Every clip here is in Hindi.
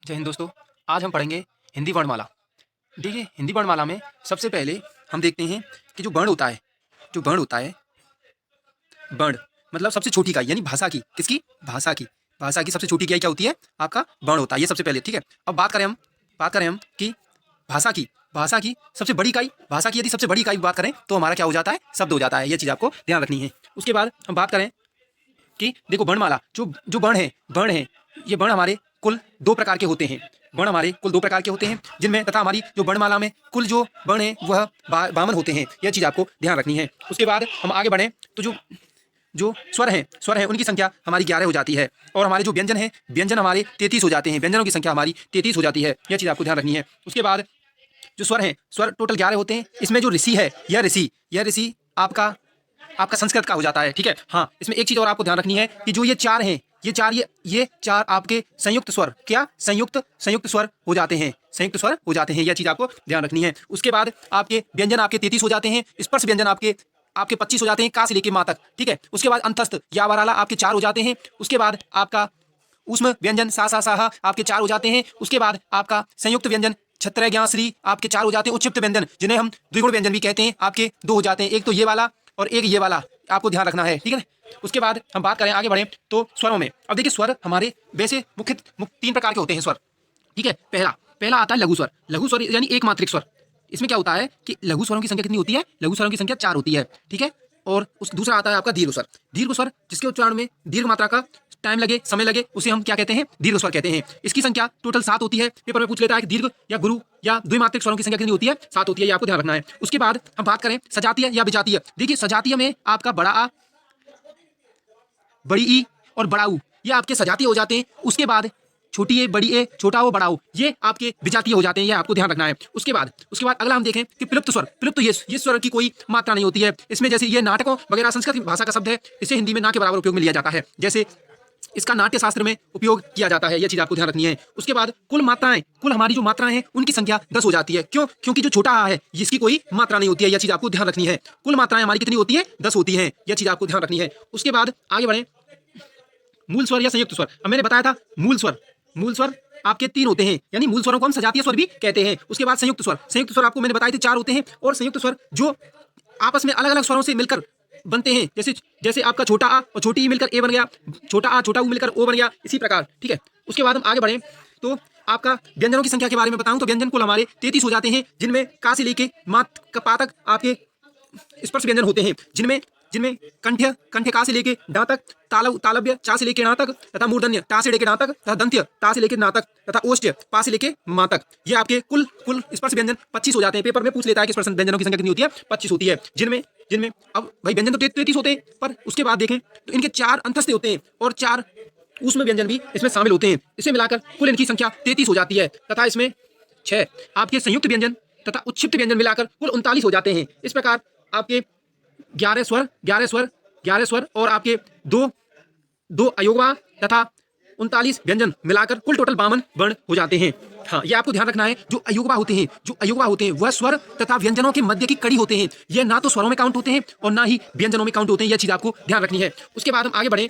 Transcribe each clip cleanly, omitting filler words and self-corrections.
जय हिंद दोस्तों। आज हम पढ़ेंगे हिंदी वर्णमाला। देखिए, हिंदी वर्णमाला में सबसे पहले हम देखते हैं कि जो वर्ण होता है, वर्ण मतलब सबसे छोटी इकाई, यानी भाषा की, किसकी? भाषा की सबसे छोटी इकाई क्या होती है? आपका वर्ण होता है। ये सबसे पहले, ठीक है। अब बात करें हम कि भाषा की सबसे बड़ी इकाई, भाषा की यदि सबसे बड़ी इकाई की बात करें तो हमारा क्या हो जाता है? शब्द हो जाता है। ये चीज़ आपको ध्यान रखनी है। उसके बाद हम बात करें कि देखो, वर्णमाला जो जो वर्ण है, ये वर्ण हमारे कुल दो प्रकार के होते हैं। वर्ण हमारे कुल दो प्रकार के होते हैं, जिनमें तथा हमारी जो वर्णमाला में कुल जो वर्ण है वह 52 होते हैं। यह चीज़ आपको ध्यान रखनी है। उसके बाद हम आगे बढ़ें तो जो जो स्वर हैं उनकी संख्या हमारी 11 हो जाती है, और हमारे जो व्यंजन हमारे 33 हो जाते हैं। व्यंजनों की संख्या हमारी 33 हो जाती है। यह चीज़ आपको ध्यान रखनी है। उसके बाद जो स्वर टोटल 11 होते हैं। इसमें जो ऋषि है, यह ऋषि आपका संस्कृत का हो जाता है, ठीक है। हाँ, इसमें एक चीज और आपको ध्यान रखनी है कि जो ये चार हैं, ये चार आपके संयुक्त स्वर, क्या संयुक्त स्वर हो जाते हैं। यह चीज आपको ध्यान रखनी है। उसके बाद आपके व्यंजन आपके 33 हो जाते हैं। स्पर्श व्यंजन आपके 25 हो जाते हैं, का से लेके माँ तक, ठीक है। उसके बाद अंतस्थ या वराला आपके 4 हो जाते हैं। उसके बाद आपका ऊष्म व्यंजन सा सा साहा आपके 4 हो जाते हैं। उसके बाद आपका संयुक्त व्यंजन छत्र ज्ञा श्री आपके 4 हो जाते हैं। उच्चिप्त व्यंजन जिन्हें हम द्विगुण व्यंजन भी कहते हैं, आपके 2 हो जाते हैं। एक तो ये वाला और एक ये वाला, आपको ध्यान रखना है, ठीक है ना। उसके बाद हम बात करें, आगे बढ़ें तो स्वरों में। अब देखिए, स्वर हमारे वैसे मुख्य 3 प्रकार के होते हैं स्वर, ठीक है। पहला आता है लघु स्वर यानी एक मात्रिक स्वर। इसमें क्या होता है कि लघु स्वरों की संख्या कितनी होती है? लघु स्वरों की संख्या 4 होती है, ठीक है। और उस दूसरा आता है आपका दीर्घ स्वर जिसके उच्चारण में दीर्घ मात्रा का टाइम लगे, समय लगे, उसे हम क्या कहते हैं? दीर्घ स्वर कहते हैं। इसकी संख्या टोटल 7 होती है। पेपर में पूछ लेता है कि दीर्घ या गुरु या द्विमात्रिक स्वरों की संख्या कितनी होती है? 7 होती है। ये आपको ध्यान रखना है। उसके बाद हम बात करें सजातीय या विजातीय। देखिए, सजातीय में आपका बड़ा आ, बड़ी ई और बड़ा ऊ, ये आपके सजातीय हो जाते हैं। उसके बाद छोटी ए, बड़ी ए, छोटा ओ, बड़ा ओ, ये आपके विजातीय हो जाते हैं। ये आपको ध्यान रखना है। उसके बाद अगला हम देखें कि प्लुप्त ये स्वर की कोई मात्रा नहीं होती है इसमें। जैसे ये नाटकों वगैरह संस्कृत भाषा का शब्द है, इसे हिंदी में ना के बराबर उपयोग में लिया जाता है। जैसे इसका नाट्य शास्त्र में उपयोग किया जाता है। यह चीज आपको ध्यान रखनी है। उसके बाद कुल हमारी जो मात्राएं हैं उनकी संख्या 10 हो जाती है। क्यों? क्योंकि जो छोटा आ है इसकी कोई मात्रा नहीं होती है। यह चीज आपको ध्यान रखनी है। कुल मात्राएं हमारी कितनी होती है? 10 होती हैं। यह चीज आपको ध्यान रखनी है। उसके बाद आगे बढ़े, मूल स्वर या संयुक्त स्वर। अब मैंने बताया था मूल स्वर आपके 3 होते हैं, यानी मूल स्वरों को हम सजातीय स्वर भी कहते हैं। उसके बाद संयुक्त स्वर आपको मैंने बताए थे 4 होते हैं। और संयुक्त स्वर जो आपस में अलग अलग स्वरों से मिलकर बनते हैं, जैसे आपका छोटा आ और छोटी ई मिलकर ए बन गया, छोटा आ छोटा ऊ मिलकर ओ बन गया, इसी प्रकार, ठीक है। उसके बाद हम आगे बढ़ें तो आपका व्यंजनों की संख्या के बारे में बताऊं तो व्यंजन कुल हमारे 33 हो जाते हैं, जिनमें का से लेके मात का पा तक आपके स्पर्श व्यंजन होते हैं, जिनमें कंठ्य का से लेके डा तक, तालव्य चा से लेके ना तक, तथा मूर्धन्य टा से लेके ना तक, तथा दंत्य ता से लेके ना तक, तथा ओष्ठ्य पा से लेके मा तक। ये आपके कुल स्पर्श व्यंजन 25 हो जाते हैं। पेपर में पूछ लेता है कि स्पर्श व्यंजनों की संख्या कितनी होती है? 25 होती है। जिनमें अब भाई व्यंजन तो 33 होते हैं, पर उसके बाद देखें तो इनके 4 अंतस्थ होते हैं और 4 ऊष्म व्यंजन भी इसमें शामिल होते हैं। इसे मिलाकर कुल इनकी संख्या 33 हो जाती है, तथा इसमें 6 आपके संयुक्त व्यंजन तथा उच्छिप्त व्यंजन मिलाकर कुल 39 हो जाते हैं। इस प्रकार आपके 11 स्वर और आपके दो अयोगवा तथा 39 व्यंजन मिलाकर कुल टोटल 52 वर्ण हो जाते हैं। हाँ, ये आपको ध्यान रखना है। जो अयोगवा होते हैं वह स्वर तथा व्यंजनों के मध्य की कड़ी होते हैं। यह ना तो स्वरों में काउंट होते हैं और ना ही व्यंजनों में काउंट होते हैं। यह चीज आपको ध्यान रखनी है। उसके बाद हम आगे बढ़े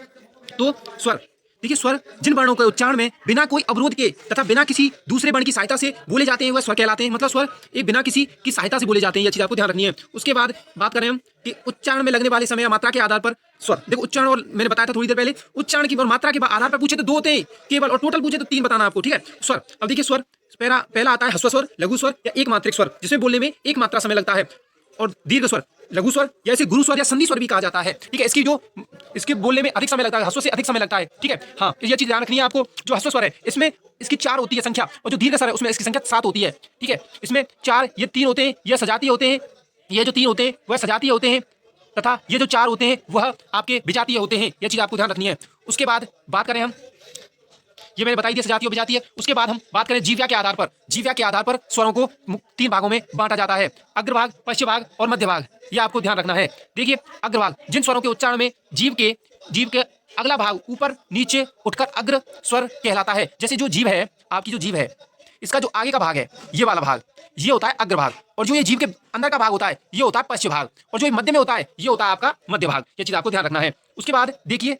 तो स्वर। देखिए, स्वर जिन वर्णों के उच्चारण में बिना कोई अवरोध के तथा बिना किसी दूसरे वर्ण की सहायता से बोले जाते हैं वह स्वर कहलाते हैं। मतलब स्वर एक बिना किसी की सहायता से बोले जाते हैं। यह चीज आपको ध्यान रखनी है। उसके बाद बात करें हम कि उच्चारण में लगने वाले समय या मात्रा के आधार पर स्वर। देखो, उच्चारण, और मैंने बताया था थोड़ी देर पहले, उच्चारण की और मात्रा के आधार पर पूछे तो 2 होते हैं केवल, और टोटल पूछे तो 3 बताना आपको, ठीक है। स्वर, अब देखिए, स्वर पहला आता है ह्रस्व स्वर, लघु स्वर या एक मात्रिक स्वर, जिसमें बोलने में एक मात्रा समय लगता है। और दीर्घ स्वर, लघु स्वर या इसे गुरु स्वर या संधि स्वर भी कहा जाता है, ठीक है। इसके बोलने में अधिक समय लगता है, ह्रस्व से अधिक समय लगता है, ठीक है। हाँ, ये चीज ध्यान रखनी है आपको। जो ह्रस्व स्वर है इसमें इसकी 4 होती है संख्या, और जो दीर्घ स्वर है उसमें इसकी संख्या 7 होती है, ठीक है। इसमें 4, ये 3 होते हैं, ये सजातीय होते हैं। ये जो 3 होते हैं वह सजातीय होते हैं, तथा ये जो 4 होते हैं वह आपके विजातीय होते हैं। यह चीज आपको ध्यान रखनी है। उसके बाद बात करें हम, ये मैंने बताई थी सजातीय और विजातीय। उसके बाद हम बात करें जीव्या के आधार पर स्वरों को 3 भागों में बांटा जाता है, अग्रभाग, पश्च भाग और मध्य भाग। यह आपको ध्यान रखना है। देखिए, अग्रभाग जिन स्वरों के उच्चारण में जीव के अगला भाग ऊपर नीचे उठकर अग्र स्वर कहलाता है। जैसे जो जीव है, आपकी जो जीव है, इसका जो आगे का भाग है, ये वाला भाग, ये होता है अग्रभाग, और जो ये जीव के अंदर का भाग होता है ये होता है पश्च भाग, और जो मध्य में होता है ये होता है आपका मध्य भाग। ये चीज आपको ध्यान रखना है। उसके बाद देखिए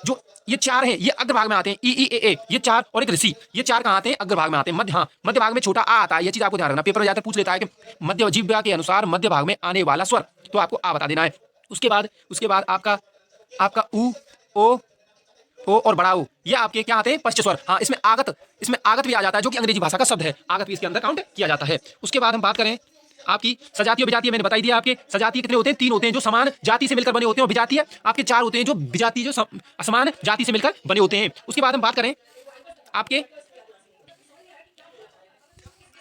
जो ये चार हैं ये अग्रभाग में आते हैं, ई ई ए ये चार और एक ऋषि, ये चार कहाँ आते हैं? अग्रभाग में आते हैं। मध्य, हाँ मध्य भाग में छोटा आ आता है, ये चीज आपको ध्यान रखना। पेपर में जाकर पूछ लेता है कि मध्य जीवा के अनुसार मध्य भाग में आने वाला स्वर, तो आपको आ बता देना है। उसके बाद आपका उ, ओ और बड़ा ऊ, ये आपके क्या आते हैं? पश्च स्वर। हाँ इसमें आगत भी आ जाता है, जो कि अंग्रेजी भाषा का शब्द है, आगत भी इसके अंदर काउंट किया जाता है। उसके बाद हम बात करें आपकी सजातीय विजातीय, मैंने बताई दिया आपके सजातीय कितने होते हैं? 3 होते हैं, जो समान जाति से मिलकर बने होते हैं, और विजातीय आपके 4 होते हैं, जो विजातीय जो असमान जाति से मिलकर बने होते हैं। उसके बाद हम बात करें आपके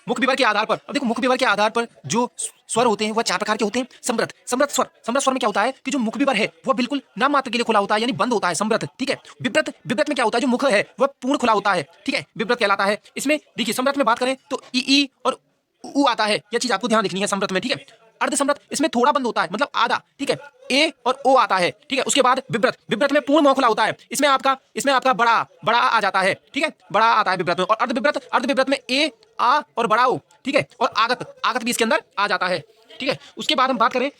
मुख्य विवर के आधार पर। अब देखो मुख्य विवर के आधार पर जो स्वर होते हैं वह 4 प्रकार के होते हैं। समृद्ध स्वर में क्या होता है कि जो मुख्य विवर है वह बिल्कुल नाम मात्र के लिए खुला होता है, यानी बंद होता है, समृद्ध, ठीक है। विव्रत में क्या होता है? जो मुख है वह पूर्ण खुला होता है, ठीक है, विव्रत कहलाता है। इसमें देखिए समृद्ध में बात करें तो ई और उ आता है, यह चीज आपको ध्यान रखनी है समृद्ध में, ठीक है। अर्ध समृद्ध इसमें थोड़ा बंद होता है, मतलब आधा, ठीक है, ए और ओ आता है, ठीक है। उसके बाद विव्रत में पूर्ण मुंह खुला होता है, इसमें आपका बड़ा आ जाता है, ठीक है, बड़ा आता है विव्रत में। और अर्धविव्रत में ए, आ और बड़ा ओ, ठीक है, और आगत भी इसके अंदर आ जाता है, ठीक है। उसके बाद हम बात करें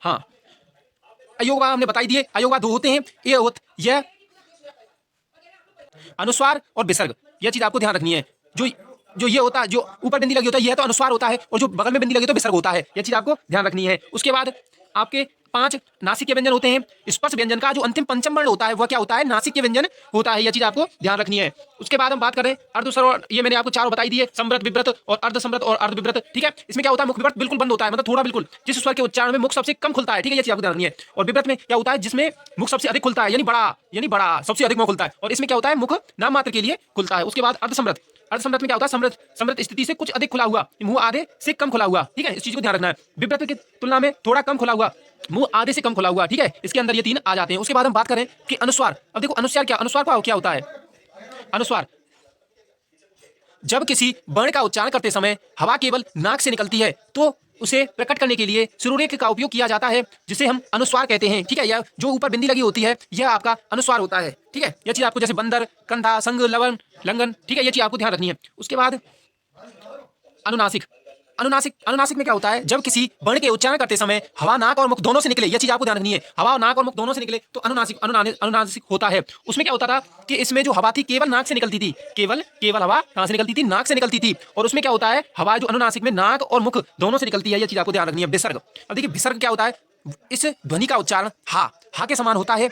हाँ अयोगवा, हमने बताई दिए, अयोगवा 2 होते हैं, यह अनुस्वार और विसर्ग, यह चीज आपको ध्यान रखनी है। जो ये होता है, जो ऊपर बिंदी लगी होता है यह तो अनुस्वार होता है, और जो बगल में बिंदी लगी तो विसर्ग होता है, यह चीज आपको ध्यान रखनी है। उसके बाद आपके 5 नासिक के व्यंजन होते हैं। स्पर्श व्यंजन का जो अंतिम पंचम वर्ण होता है वह क्या होता है? नासिक के व्यंजन होता है, यह चीज आपको ध्यान रखनी है। उसके बाद हम बात करें अर्धस्वर, ये मैंने आपको 4 बताई दिए, समृद्ध, विव्रत और अर्धसमृद्ध और अर्धविव्रत, ठीक है। इसमें क्या होता है? मुख विव्रत बिल्कुल बंद होता है, मतलब थोड़ा बिल्कुल, जिस स्वर के उच्चारण में मुख सबसे कम खुलता है, ठीक है, ये चीज आपको ध्यान रखनी है। और विव्रत में क्या होता है? जिसमें मुख सबसे अधिक खुलता है, यानी बड़ा सबसे अधिक मुख खुलता है, और इसमें क्या होता है? मुख नाम मात्र के लिए खुलता है। उसके बाद अर्धसमृद्ध में क्या होता है? समृद्ध स्थिति से कुछ अधिक खुला हुआ, मुंह आधे से कम खुला हुआ, ठीक है, इस चीज को ध्यान रखना है। विव्रत की तुलना में थोड़ा कम खुला हुआ, मुंह आधे से कम खुला हुआ, ठीक है, इसके अंदर ये 3 आ जाते हैं। उसके बाद हम बात करें कि अनुस्वार। अब देखो अनुस्वार क्या होता है? अनुस्वार जब किसी वर्ण का उच्चारण करते समय हवा केवल नाक से निकलती है तो उसे प्रकट करने के लिए शिरोरेख का उपयोग किया जाता है, जिसे हम अनुस्वार कहते हैं, ठीक है। यह जो ऊपर बिंदी लगी होती है यह आपका अनुस्वार होता है, ठीक है। यह चीज आपको, जैसे बंदर, कंधा, संग, लवन, लंगन, ठीक है, यह चीज आपको ध्यान रखनी है। उसके बाद अनुनासिक में क्या होता है? जब किसी वर्ण के उच्चारण करते समय हवा नाक और मुख दोनों से निकले, यह चीज आपको ध्यान रखनी है। हवा नाक और मुख दोनों से निकले तो अनुनासिक होता है। उसमें क्या होता था कि इसमें जो हवा थी केवल नाक से निकलती थी, केवल हवा कहां से निकलती थी? नाक से निकलती थी। और उसमें क्या होता है? हवा जो अनुनासिक में नाक और मुख दोनों से निकलती है, यह चीज आपको ध्यान रखनी है। विसर्ग, अब देखिए विसर्ग क्या होता है? इस ध्वनि का उच्चारण हा के समान होता है,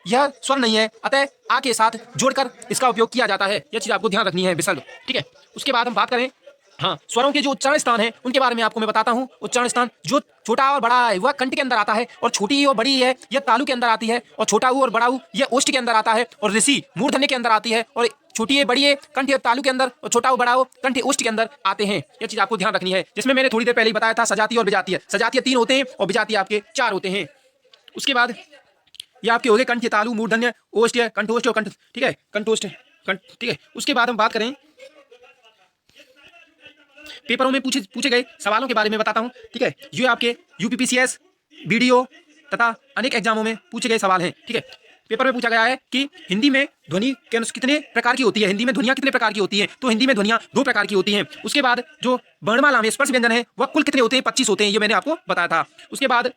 यह स्वर नहीं है, अतः आ के साथ जोड़कर इसका उपयोग किया जाता है, यह चीज आपको ध्यान रखनी है, विसर्ग, ठीक है। उसके बाद हम बात करें हाँ स्वरों के जो उच्चारण स्थान है उनके बारे में आपको मैं बताता हूँ। उच्चारण स्थान जो छोटा और बड़ा है वह कंठ के अंदर आता है, और छोटी और बड़ी है यह तालु के अंदर आती है, और छोटा ऊ और बड़ा ऊ यह ओष्ठ के अंदर आता है, और ऋषि मूर्धन्य के अंदर आती है, और छोटी है बड़ी है कंठ और तालु के अंदर, और छोटा ऊ बड़ा ऊ कंठ ओष्ठ के अंदर आते हैं। यह चीज आपको ध्यान रखनी है, जिसमें मैंने थोड़ी देर पहले ही बताया था सजातीय और विजातीय। सजातीय 3 होते हैं और विजातीय आपके 4 होते हैं। उसके बाद ये आपके हो गए कंठ, तालु, मूर्धन्य, ओष्ठ, कंठोष्ठ और कंठ, ठीक है, कंठोष्ठ, कंठ, ठीक है। उसके बाद हम बात करें पेपरों में पूछे गए सवालों के बारे में बताता हूं, ठीक है। ये आपके यूपीपीसीएस, बीडीओ तथा अनेक एग्जामों में पूछे गए सवाल हैं, ठीक है। पेपर में पूछा गया है कि हिंदी में ध्वनि कितने प्रकार की होती है? हिंदी में ध्वनियां कितने प्रकार की होती हैं? तो हिंदी में ध्वनियां 2 प्रकार की होती हैं। उसके बाद जो वर्णमाला में स्पर्श व्यंजन है वह कुल कितने होते हैं? 25 होते हैं, ये मैंने आपको बताया था। उसके बाद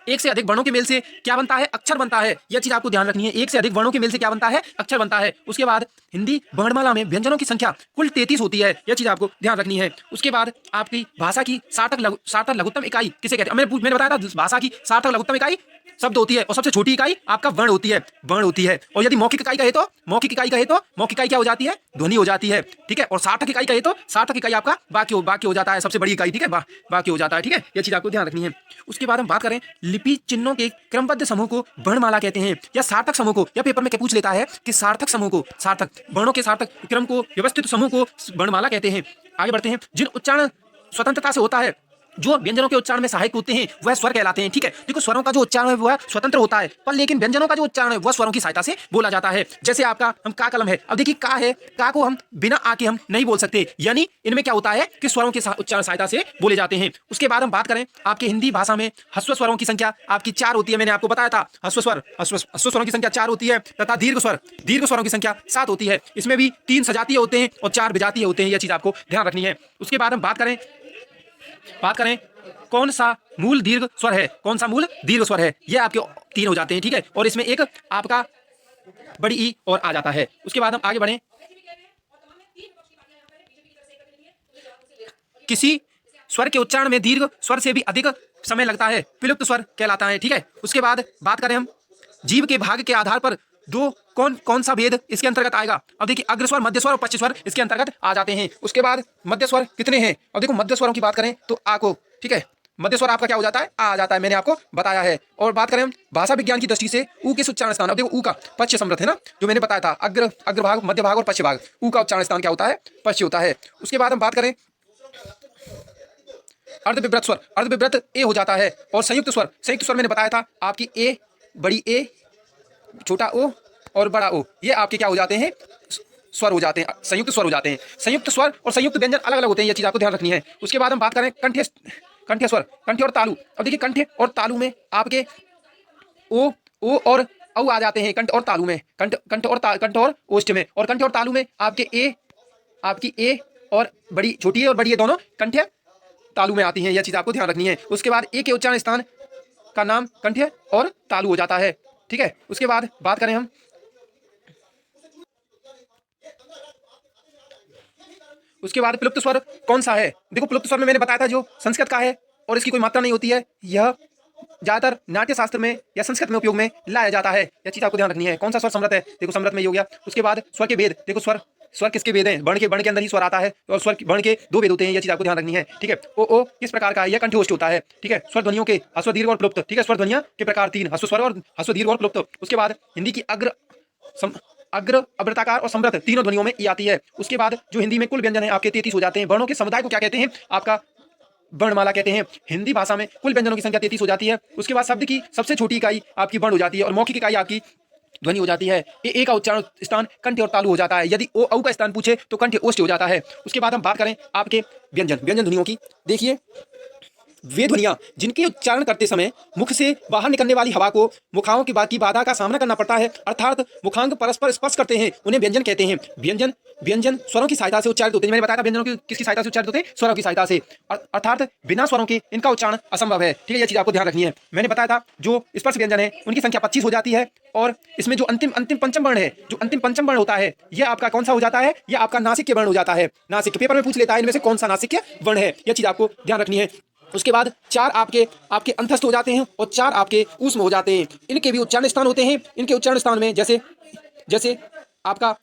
एक से अधिक वर्णों के मेल से क्या बनता है? अक्षर बनता है, यह चीज आपको ध्यान रखनी है। एक से अधिक वर्णों के मेल से क्या बनता है? अक्षर बनता है। उसके बाद हिंदी वर्णमाला में व्यंजनों की संख्या कुल 33 होती है, यह चीज आपको ध्यान रखनी है। उसके बाद आपकी भाषा की सार्थक लघुत्तम इकाई किसे कहते हैं? मैंने बताया था भाषा की सार्थक लघुत्तम इकाई शब्द होती है, और सबसे छोटी इकाई आपका वर्ण होती है। और यदि मौखिक इकाई कहे तो मौखिक इकाई क्या हो जाती है? ध्वनि हो जाती है, ठीक है। और सार्थक इकाई कहे तो सार्थक इकाई आपका वाक्य हो जाता है, सबसे बड़ी इकाई, ठीक है, वाक्य हो जाता है, ठीक है। यह चीज आपको ध्यान रखनी है। उसके बाद हम बात करें लिपि चिन्हों के क्रमबद्ध समूह को वर्णमाला कहते हैं, या सार्थक समूह को। यह पेपर में क्या पूछ लेता है कि सार्थक समूह को, सार्थक वर्णों के सार्थक क्रम को, व्यवस्थित समूह को वर्णमाला कहते हैं। आगे बढ़ते हैं। जिन उच्चारण स्वतंत्रता से होता है, जो व्यंजनों के उच्चारण में सहायक होते हैं वह स्वर कहलाते हैं, ठीक है। देखो स्वरों का जो उच्चारण है वह स्वतंत्र होता है, पर लेकिन व्यंजनों का जो उच्चारण है वह स्वरों की सहायता से बोला जाता है। जैसे आपका हम का कलम है, अब देखिए का है, का को हम बिना आ के हम नहीं बोल सकते, यानी इनमें क्या होता है कि स्वरों के उच्चारण सहायता से बोले जाते हैं। उसके बाद हम बात करें आपके हिंदी भाषा में ह्रस्व स्वरों की संख्या आपकी 4 होती है, मैंने आपको बताया था। ह्रस्व स्वरों की संख्या 4 होती है, तथा दीर्घ स्वरों की संख्या 7 होती है। इसमें भी 3 सजातीय होते हैं और 4 विजातीय होते हैं, यह चीज आपको ध्यान रखनी है। उसके बाद हम बात करें कौन सा मूल दीर्घ स्वर है, कौन सा मूल दीर्घ स्वर है, ये आपके 3 हो जाते हैं, ठीक है। और इसमें एक आपका बड़ी ई और आ जाता है। उसके बाद हम आगे बढ़ें, किसी स्वर के उच्चारण में दीर्घ स्वर से भी अधिक समय लगता है, विलुप्त स्वर कहलाता है, ठीक है। उसके बाद बात करें हम जीव के भाग के आधार पर दो कौन सा भेद इसके अंतर्गत आएगा। अब देखिए अग्रस्वर, मध्य स्वर और पश्च स्वर इसके अंतर्गत आ जाते हैं। उसके बाद मध्य स्वर कितने हैं, अब देखो मध्य स्वरों की बात करें तो आ को, ठीक है, मध्य स्वर आपका क्या हो जाता है, आ जाता है, मैंने आपको बताया है। और बात करें हम भाषा विज्ञान की दृष्टि से ऊ के उच्चारण स्थान, अब देखो ऊ का पश्च समृद्ध है ना, जो मैंने बताया था, अग्रभाग, मध्य भाग और पश्च भाग, ऊ का उच्चारण स्थान क्या होता है, पश्च होता है। उसके बाद हम बात करें अर्धविभ्रत स्वर, अर्धविभ्रत ए हो जाता है। और संयुक्त स्वर मैंने बताया था आपकी ए, बड़ी ए, छोटा ओ और बड़ा ओ, ये आपके क्या हो जाते हैं, स्वर हो जाते हैं, संयुक्त स्वर हो जाते हैं। संयुक्त स्वर और संयुक्त व्यंजन अलग अलग होते हैं, ये चीज आपको ध्यान रखनी है। उसके बाद हम बात करें कंठ्य स्वर, कंठ्य और तालु। अब देखिए कंठ्य और तालु में आपके ओ और औ आ जाते हैं, कंठ और तालु में, कंठ और ओष्ठ में। और कंठ और तालु में आपके ए, आपकी ए और बड़ी, छोटी ए और बड़ी ए दोनों कंठ्य तालु में आती हैं, यह चीज आपको ध्यान रखनी है। उसके बाद ए के उच्चारण स्थान का नाम कंठ्य और तालु हो जाता है, ठीक है। उसके बाद बात करें हम उसके बाद प्लुप्त स्वर कौन सा है। देखो प्लुप्त स्वर में मैंने बताया था जो संस्कृत का है और इसकी कोई मात्रा नहीं होती है, यह ज्यादातर नाट्य शास्त्र में या संस्कृत में उपयोग में लाया जाता है, यह चीज आपको ध्यान रखनी है। कौन सा स्वर समृत है, देखो समृत में ये हो गया। उसके बाद स्वर के भेद, देखो स्वर किसके भेद हैं, वर्ण के अंदर ही स्वर आता है और वर्ण के 2 भेद होते हैं, यह चीज आपको ध्यान रखनी है, ठीक है। ओ किस प्रकार का है, यह कंठ्योष्ठ होता है, ठीक है। स्वर ध्वनियों के ह्रस्व दीर्घ और प्लुप्त, ठीक है, स्वर ध्वनियां के प्रकार 3, ह्रस्व स्वर और ह्रस्व दीर्घ और प्लुप्त। उसके बाद हिंदी की अग्र अवृताकार और समृत तीनों ध्वनियों में ये आती है। उसके बाद जो हिंदी में कुल व्यंजन है आपके 33 हो जाते हैं। वर्णों के समुदाय को क्या कहते हैं, आपका वर्णमाला कहते हैं। हिंदी भाषा में कुल व्यंजनों की संख्या 33 हो जाती है। उसके बाद शब्द की सबसे छोटी इकाई आपकी वर्ण हो जाती है और मौखिक इकाई आपकी ध्वनि हो जाती है। ए का उच्चारण स्थान कंठ और तालु हो जाता है। यदि ओ औ का स्थान पूछे तो कंठ ओष्ठ हो जाता है। उसके बाद हम बात करें आपके व्यंजन ध्वनियों की, देखिए वे ध्वनियां जिनके उच्चारण करते समय मुख से बाहर निकलने वाली हवा को मुखाओं की बाधा का सामना करना पड़ता है, अर्थात मुखांग परस्पर स्पर्श करते हैं, उन्हें व्यंजन कहते हैं। व्यंजन स्वरों की सहायता से उच्चारित होते हैं। मैंने बताया था व्यंजनों की किसकी सहायता से उच्चारित होते हैं, स्वरों की सहायता से, अर्थात बिना स्वरों के इनका उच्चारण असंभव है, ठीक है। यह चीज आपको ध्यान रखनी है। मैंने बताया था जो स्पर्श व्यंजन है उनकी संख्या 25 हो जाती है और इसमें जो अंतिम पंचम वर्ण है, जो अंतिम पंचम वर्ण होता है, यह आपका कौन सा हो जाता है, यह आपका नासिक वर्ण हो जाता है। नासिक पेपर में पूछ लेता है इनमें से कौन सा नासिक वर्ण है, यह चीज आपको ध्यान रखनी है। उसके बाद 4 आपके अंतस्थ हो जाते हैं और 4 आपके ऊष्म हो जाते हैं। इनके भी उच्चारण स्थान होते हैं। इनके उच्चारण स्थान में जैसे आपका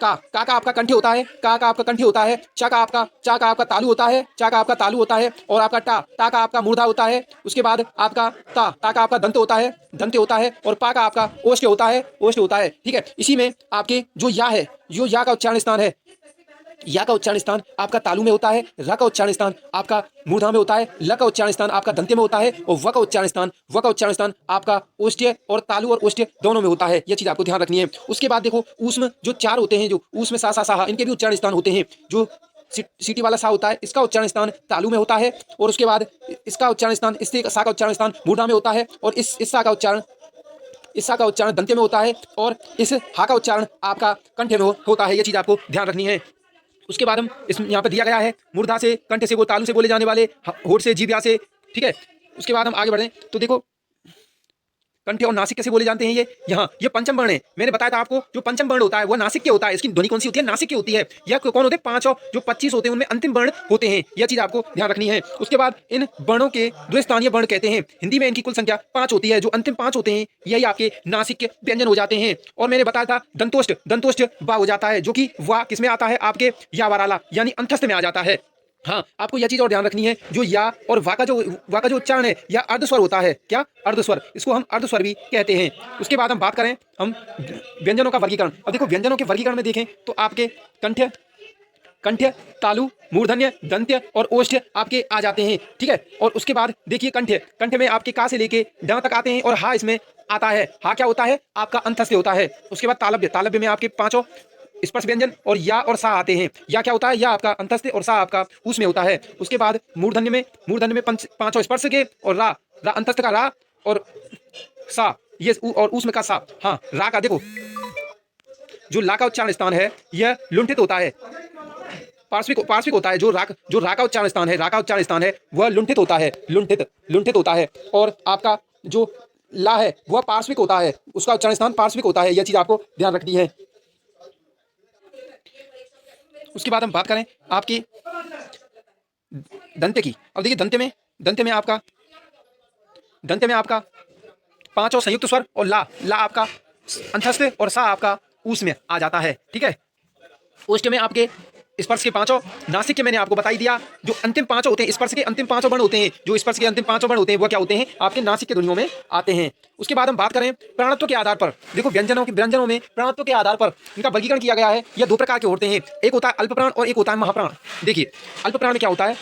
का आपका कंठ होता है, का आपका कंठ होता है, चा का आपका तालु होता है, चा का आपका तालु होता है और आपका टा का आपका मूर्धा होता है। उसके बाद आपका ता का आपका दंत होता है और पा का आपका ओष्ठ होता है, ठीक है। इसी में आपके जो या है, जो या का उच्चारण स्थान है, या का उच्चारण स्थान आपका तालु में होता है, र का उच्चारण स्थान आपका मूर्धा में होता है, ल का उच्चारण स्थान आपका दंते में होता है और व का उच्चारण स्थान आपका ओष्ठ्य और तालु और ओष्ठ्य दोनों में होता है। यह चीज आपको ध्यान रखनी है। उसके बाद देखो ऊष्म जो 4 होते हैं, जो ऊष्म सा सा, इनके भी उच्चारण स्थान होते हैं। जो सीटी वाला सा होता है, इसका उच्चारण स्थान तालु में होता है और उसके बाद इसका उच्चारण स्थान, इससे सा का उच्चारण स्थान मूर्धा में होता है और इस सा का उच्चारण दंते में होता है और इस हा का उच्चारण आपका कंठ में होता है। यह चीज आपको ध्यान रखनी है। उसके बाद हम इस यहाँ पे दिया गया है मूर्धा से, कंठ से, वो तालु से बोले जाने वाले, होठ से, जीभ से, ठीक है। उसके बाद हम आगे बढ़ें तो देखो कंठ और नासिक कैसे बोले जाते हैं। ये पंचम वर्ण है। मैंने बताया था आपको जो पंचम वर्ण होता है वो नासिक के होता है। इसकी ध्वनि कौन सी होती है, नासिक की होती है। यह कौन होते हैं, 5 और जो 25 होते हैं उनमें अंतिम वर्ण होते हैं। यह चीज आपको ध्यान रखनी है। उसके बाद इन वर्णों के द्विस्थानीय वर्ण कहते हैं। हिंदी में इनकी कुल संख्या 5 होती है। जो अंतिम 5 होते हैं यही आपके नासिक के व्यंजन हो जाते हैं। और मैंने बताया था दंतोष्ठ बा हो जाता है, जो कि वाह किसमें आता है, आपके या वाराला यानी अंतस्थ में आ जाता है। हाँ, आपको यह चीज और ध्यान रखनी है, जो या और वा का जो उच्चारण है, या अर्धस्वर होता है। क्या, अर्धस्वर, इसको हम अर्धस्वर भी कहते हैं। उसके बाद हम बात करें हम व्यंजनों का वर्गीकरण। अब देखो व्यंजनों के वर्गीकरण में देखें तो आपके कंठ्य, तालु, मूर्धन्य, दंत्य और ओष्ठ्य आपके आ जाते हैं, ठीक है। और उसके बाद देखिए कंठ में आपके का से लेके ड तक आते हैं और हा इसमें आता है। हा क्या होता है, आपका अंतस्थ होता है। उसके बाद तालव्य में आपके 5 स्पर्श व्यंजन और या और सा आते हैं। या क्या होता है, या आपका अंतस्थ और सा आपका ऊस में होता है। उसके बाद मूर्धन्य में 5 स्पर्श के और रा अंतस्थ का रा और सा, ये और ऊस में का सा। हाँ, रा का देखो जो ला का उच्चारण स्थान है यह लुंठित होता है। पार्श्विक पार्श्विक होता है, जो रा का उच्चारण स्थान है, रा का उच्चारण स्थान है वह लुंठित होता है, लुंठित होता है। और आपका जो ला है वह पार्श्विक होता है, उसका उच्चारण स्थान पार्श्विक होता है। यह चीज आपको ध्यान रखनी है। उसके बाद हम बात करें आपकी दंत्य की। अब देखिए दंत्य में आपका पांचों संयुक्त स्वर और ला आपका अंतस्थ और सा आपका ऊस में आ जाता है। ठीक है, ओष्ठ में आपके स्पर्श के पांचों, नासिक के मैंने आपको बता ही दिया। जो अंतिम पांचों होते हैं, स्पर्श के अंतिम पांचों वर्ण होते हैं, जो स्पर्श के अंतिम पांचों वर्ण होते हैं वो क्या होते हैं, आपके नासिक के ध्वनियों में आते हैं। उसके बाद हम बात करें प्राणत्व के आधार पर। देखो व्यंजनों में प्राणत्व के आधार पर इनका वर्गीकरण किया गया है। यह दो प्रकार के होते हैं, एक होता है अल्प प्राण और एक होता है महाप्राण। देखिए अल्प प्राण में क्या होता है,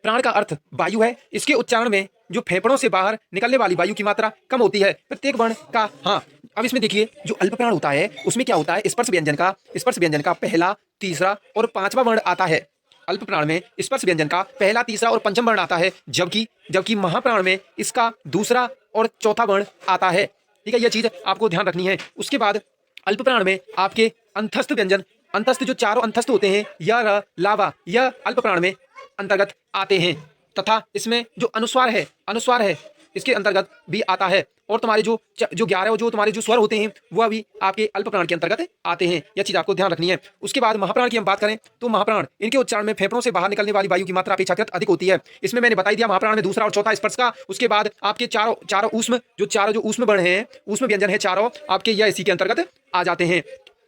प्राण का अर्थ वायु है, इसके उच्चारण में जो फेफड़ों से बाहर निकलने वाली वायु की मात्रा कम होती है प्रत्येक वर्ण का। हाँ, अब इसमें देखिए जो अल्प प्राण होता है उसमें क्या होता है, स्पर्श व्यंजन का पहला, तीसरा और पांचवा वर्ण आता है। अल्प प्राण में स्पर्श व्यंजन का पहला, तीसरा और पंचम वर्ण आता है, जबकि महाप्राण में इसका दूसरा और चौथा वर्ण आता है। ठीक है, यह चीज आपको ध्यान रखनी है। उसके बाद अल्प प्राण में आपके अंतस्थ व्यंजन, अंतस्थ जो चारों अंतस्थ होते हैं, यह लावा, यह अल्प प्राण में अंतर्गत आते हैं। तथा इसमें जो अनुस्वार है इसके अंतर्गत भी आता है। और तुम्हारे जो 11 और जो तुम्हारे जो स्वर होते हैं वह भी आपके अल्प प्राण के अंतर्गत आते हैं। यह चीज आपको ध्यान रखनी है। उसके बाद महाप्राण की हम बात करें तो महाप्राण, इनके उच्चारण में फेफड़ों से बाहर निकलने वाली वायु की मात्रा अपेक्षाकृत अधिक होती है। इसमें मैंने बता दिया महाप्राण में दूसरा और चौथा स्पर्श का। उसके बाद आपके चारों ऊष्म वर्ण हैं, ऊष्म व्यंजन है चारों आपके, यह इसी के अंतर्गत आ जाते हैं।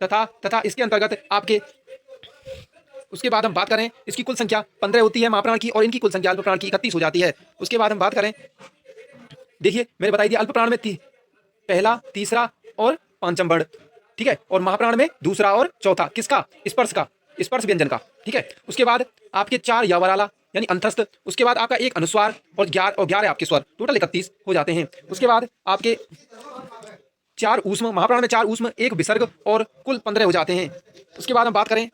तथा इसके अंतर्गत आपके, उसके बाद हम बात करें इसकी कुल संख्या 15 होती है महाप्राण की, और इनकी कुल संख्या अल्प प्राण की 31 हो जाती है। उसके बाद हम बात करें, देखिए मैंने बताई दिया अल्प प्राण में पहला, तीसरा और पांचम वर्ण। ठीक है, और महाप्राण में दूसरा और चौथा, किसका, स्पर्श व्यंजन का। ठीक है, उसके बाद आपके 4 यावराला यानी अंतस्थ, उसके बाद आपका एक अनुस्वार और 11 आपके स्वर, टोटल 31 हो जाते हैं। उसके बाद आपके 4 ऊष्म, महाप्राण में 4 ऊष्म, 1 विसर्ग और कुल 15 हो जाते हैं। उसके बाद हम बात करें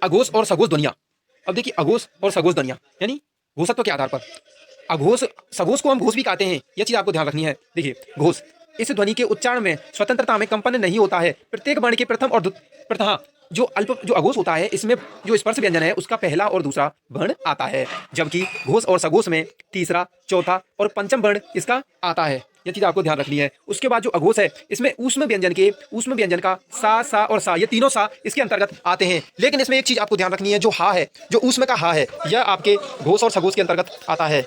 अघोष और सघोष ध्वनियां। अब देखिए अघोष और सघोष ध्वनियां यानी घोषत्व के आधार पर, सघोष को हम घोष भी कहते हैं, यह चीज आपको ध्यान रखनी है। देखिए घोष, इस ध्वनि के उच्चारण में स्वतंत्रता में कंपन नहीं होता है। प्रत्येक वर्ण के प्रथम और प्रथमा जो अघोष होता है, इसमें जो स्पर्श व्यंजन है उसका पहला और दूसरा वर्ण आता है, जबकि घोष और सघोष में तीसरा, चौथा और पंचम वर्ण इसका आता है। यह चीज आपको ध्यान रखनी है। उसके बाद जो अघोष है इसमें ऊष्म व्यंजन का सा और सा, ये तीनों सा इसके अंतर्गत आते हैं। लेकिन इसमें एक चीज आपको ध्यान रखनी है, जो हा है, जो ऊष्म का हा है, यह आपके घोष और सघोष के अंतर्गत आता है।